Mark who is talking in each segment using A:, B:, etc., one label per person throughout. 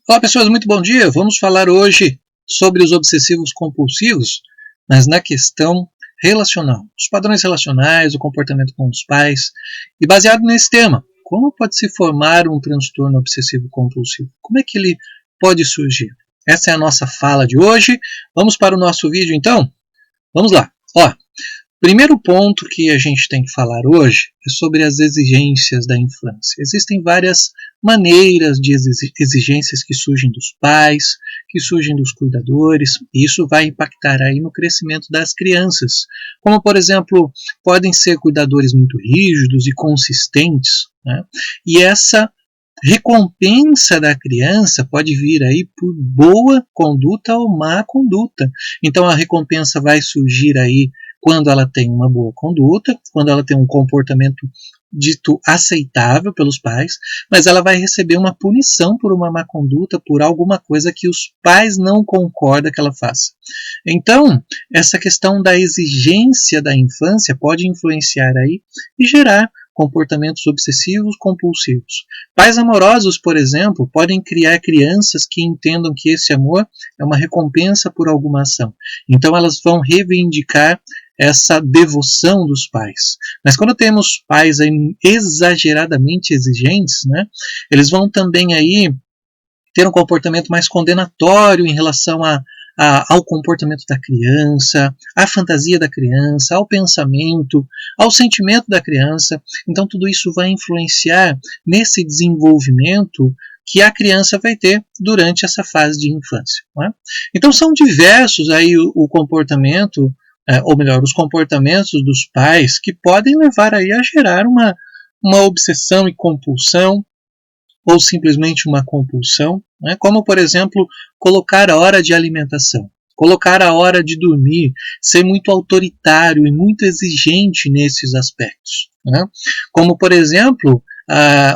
A: Olá pessoas, muito bom dia. Vamos falar hoje sobre os obsessivos compulsivos, mas na questão relacional. Os padrões relacionais, o comportamento com os pais. E baseado nesse tema, como pode se formar um transtorno obsessivo compulsivo? Como é que ele pode surgir? Essa é a nossa fala de hoje. Vamos para o nosso vídeo então? Vamos lá. Primeiro ponto que a gente tem que falar hoje é sobre as exigências da infância. Existem várias maneiras de exigências que surgem dos pais, que surgem dos cuidadores, e isso vai impactar aí no crescimento das crianças. Como, por exemplo, podem ser cuidadores muito rígidos e consistentes, né? E essa recompensa da criança pode vir aí por boa conduta ou má conduta. Então a recompensa vai surgir aí quando ela tem uma boa conduta, quando ela tem um comportamento dito aceitável pelos pais, mas ela vai receber uma punição por uma má conduta, por alguma coisa que os pais não concordam que ela faça. Então, essa questão da exigência da infância pode influenciar aí e gerar comportamentos obsessivos compulsivos. Pais amorosos, por exemplo, podem criar crianças que entendam que esse amor é uma recompensa por alguma ação. Então elas vão reivindicar essa devoção dos pais. Mas quando temos pais aí exageradamente exigentes, né, eles vão também aí ter um comportamento mais condenatório em relação ao comportamento da criança, à fantasia da criança, ao pensamento, ao sentimento da criança. Então tudo isso vai influenciar nesse desenvolvimento que a criança vai ter durante essa fase de infância. Não é? Então são diversos aí o comportamento, ou melhor, os comportamentos dos pais que podem levar aí a gerar uma obsessão e compulsão, ou simplesmente uma compulsão, né? Como, por exemplo, colocar a hora de alimentação, colocar a hora de dormir, ser muito autoritário e muito exigente nesses aspectos. Né? Como, por exemplo,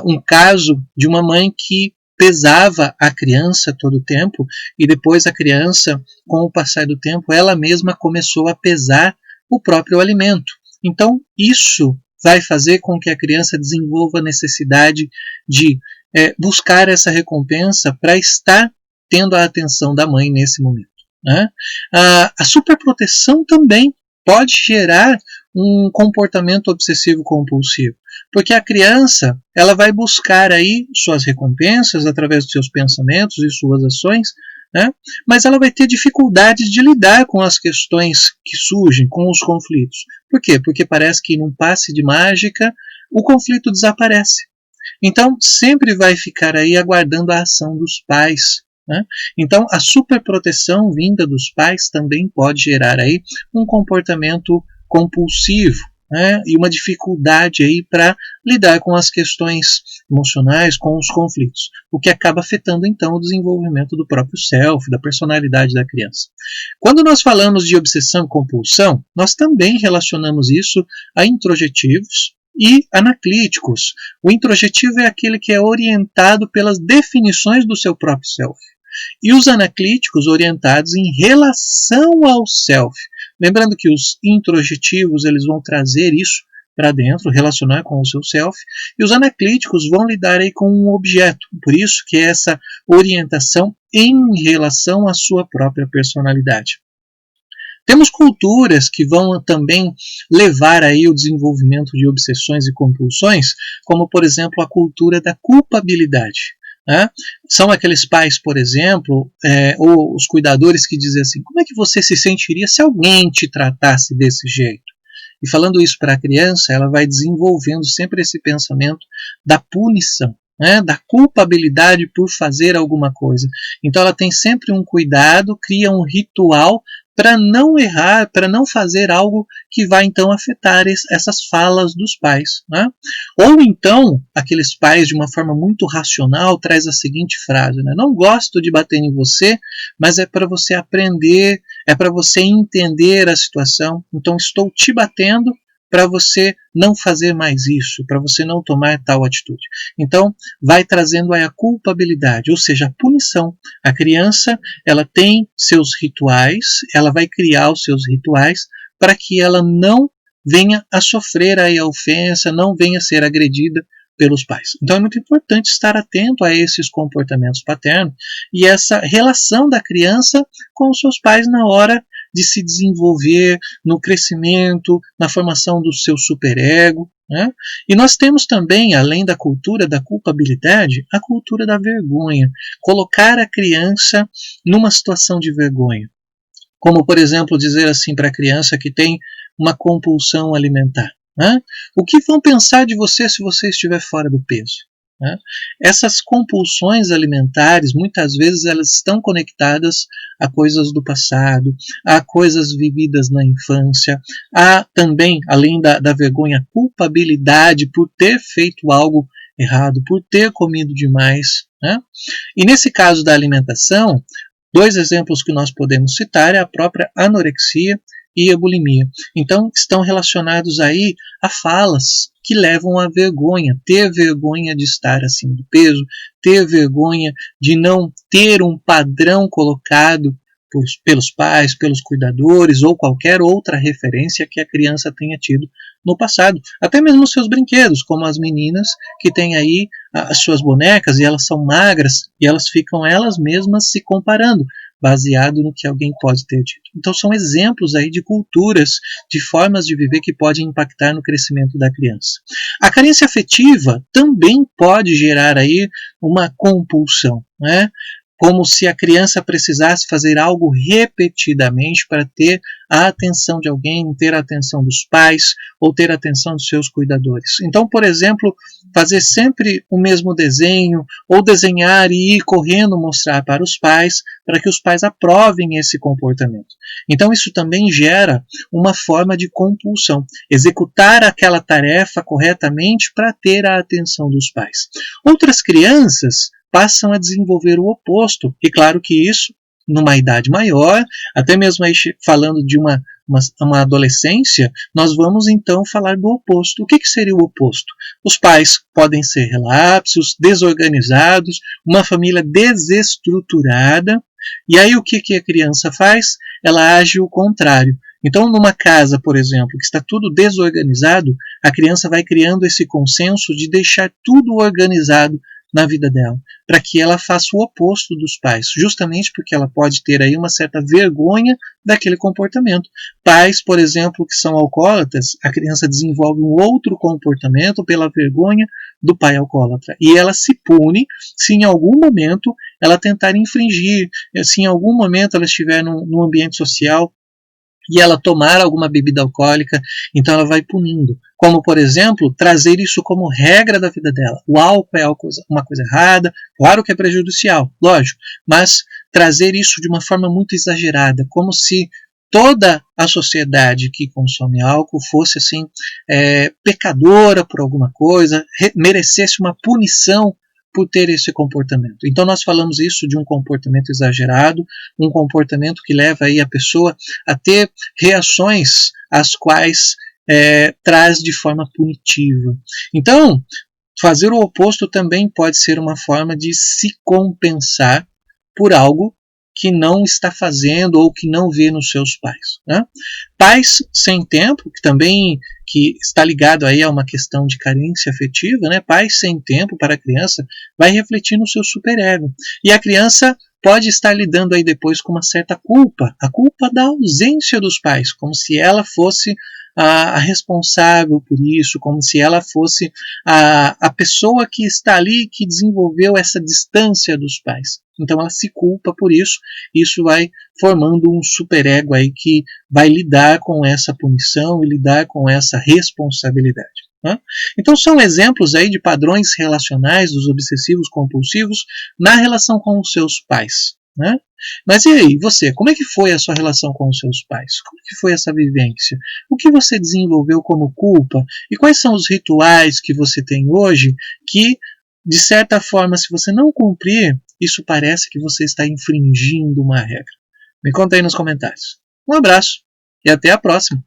A: um caso de uma mãe que pesava a criança todo o tempo e depois a criança, com o passar do tempo, ela mesma começou a pesar o próprio alimento. Então, isso vai fazer com que a criança desenvolva a necessidade de buscar essa recompensa para estar tendo a atenção da mãe nesse momento. Né? A superproteção também pode gerar um comportamento obsessivo compulsivo, porque a criança ela vai buscar aí suas recompensas através dos seus pensamentos e suas ações, né? Mas ela vai ter dificuldades de lidar com as questões que surgem, com os conflitos. Por quê? Porque parece que num passe de mágica o conflito desaparece. Então, sempre vai ficar aí aguardando a ação dos pais. Né? Então, a superproteção vinda dos pais também pode gerar aí um comportamento compulsivo, né? E uma dificuldade aí para lidar com as questões emocionais, com os conflitos, o que acaba afetando então o desenvolvimento do próprio self, da personalidade da criança. Quando nós falamos de obsessão e compulsão, nós também relacionamos isso a introjetivos e anaclíticos. O introjetivo é aquele que é orientado pelas definições do seu próprio self. E os anaclíticos orientados em relação ao self. Lembrando que os introjetivos eles vão trazer isso para dentro, relacionar com o seu self, e os anaclíticos vão lidar aí com um objeto. Por isso que é essa orientação em relação à sua própria personalidade. Temos culturas que vão também levar aí o desenvolvimento de obsessões e compulsões, como por exemplo a cultura da culpabilidade. Né? São aqueles pais, por exemplo, ou os cuidadores que dizem assim, como é que você se sentiria se alguém te tratasse desse jeito? E falando isso para a criança, ela vai desenvolvendo sempre esse pensamento da punição, né, da culpabilidade por fazer alguma coisa. Então ela tem sempre um cuidado, cria um ritual para não errar, para não fazer algo que vai então afetar essas falas dos pais. Né? Ou então, aqueles pais de uma forma muito racional traz a seguinte frase, né? Não gosto de bater em você, mas é para você aprender, é para você entender a situação, então estou te batendo para você não fazer mais isso, para você não tomar tal atitude. Então, vai trazendo aí a culpabilidade, ou seja, a punição. A criança, ela tem seus rituais, ela vai criar os seus rituais para que ela não venha a sofrer aí a ofensa, não venha a ser agredida pelos pais. Então é muito importante estar atento a esses comportamentos paternos e essa relação da criança com os seus pais na hora de se desenvolver, no crescimento, na formação do seu superego. Né? E nós temos também, além da cultura da culpabilidade, a cultura da vergonha. Colocar a criança numa situação de vergonha. Como, por exemplo, dizer assim para a criança que tem uma compulsão alimentar. Né? O que vão pensar de você se você estiver fora do peso? Né? Essas compulsões alimentares, muitas vezes, elas estão conectadas a coisas do passado, a coisas vividas na infância, a também, além da vergonha, a culpabilidade por ter feito algo errado, por ter comido demais. Né? E nesse caso da alimentação, 2 exemplos que nós podemos citar é a própria anorexia e a bulimia. Então, estão relacionados aí a falas que levam à vergonha, ter vergonha de estar acima do peso, ter vergonha de não ter um padrão colocado pelos pais, pelos cuidadores ou qualquer outra referência que a criança tenha tido no passado. Até mesmo os seus brinquedos, como as meninas que têm aí as suas bonecas e elas são magras e elas ficam elas mesmas se comparando, baseado no que alguém pode ter dito. Então são exemplos aí de culturas, de formas de viver que podem impactar no crescimento da criança. A carência afetiva também pode gerar aí uma compulsão, né? Como se a criança precisasse fazer algo repetidamente para ter a atenção de alguém, ter a atenção dos pais ou ter a atenção dos seus cuidadores. Então, por exemplo, fazer sempre o mesmo desenho ou desenhar e ir correndo mostrar para os pais, para que os pais aprovem esse comportamento. Então, isso também gera uma forma de compulsão. Executar aquela tarefa corretamente para ter a atenção dos pais. Outras crianças passam a desenvolver o oposto. E claro que isso, numa idade maior, até mesmo aí falando de uma adolescência, nós vamos então falar do oposto. O que seria o oposto? Os pais podem ser relapsos, desorganizados, uma família desestruturada, e aí o que a criança faz? Ela age o contrário. Então, numa casa, por exemplo, que está tudo desorganizado, a criança vai criando esse consenso de deixar tudo organizado na vida dela, para que ela faça o oposto dos pais, justamente porque ela pode ter aí uma certa vergonha daquele comportamento. Pais, por exemplo, que são alcoólatras, a criança desenvolve um outro comportamento pela vergonha do pai alcoólatra, e ela se pune se em algum momento ela tentar infringir, se em algum momento ela estiver num ambiente social e ela tomar alguma bebida alcoólica, então ela vai punindo. Como, por exemplo, trazer isso como regra da vida dela. O álcool é uma coisa errada, claro que é prejudicial, lógico, mas trazer isso de uma forma muito exagerada, como se toda a sociedade que consome álcool fosse assim pecadora por alguma coisa, merecesse uma punição por ter esse comportamento. Então nós falamos isso de um comportamento exagerado, um comportamento que leva aí a pessoa a ter reações às quais traz de forma punitiva. Então, fazer o oposto também pode ser uma forma de se compensar por algo que não está fazendo ou que não vê nos seus pais. Né? Pais sem tempo, que está ligado aí a uma questão de carência afetiva, né? Pais sem tempo para a criança vai refletir no seu superego. E a criança pode estar lidando aí depois com uma certa culpa, a culpa da ausência dos pais, como se ela fosse a responsável por isso, como se ela fosse a pessoa que está ali, que desenvolveu essa distância dos pais. Então ela se culpa por isso, e isso vai formando um superego aí que vai lidar com essa punição e lidar com essa responsabilidade. Né? Então são exemplos aí de padrões relacionais dos obsessivos compulsivos na relação com os seus pais. Né? Mas e aí, você, como é que foi a sua relação com os seus pais? Como que foi essa vivência? O que você desenvolveu como culpa? E quais são os rituais que você tem hoje que, de certa forma, se você não cumprir, isso parece que você está infringindo uma regra? Me conta aí nos comentários. Um abraço e até a próxima!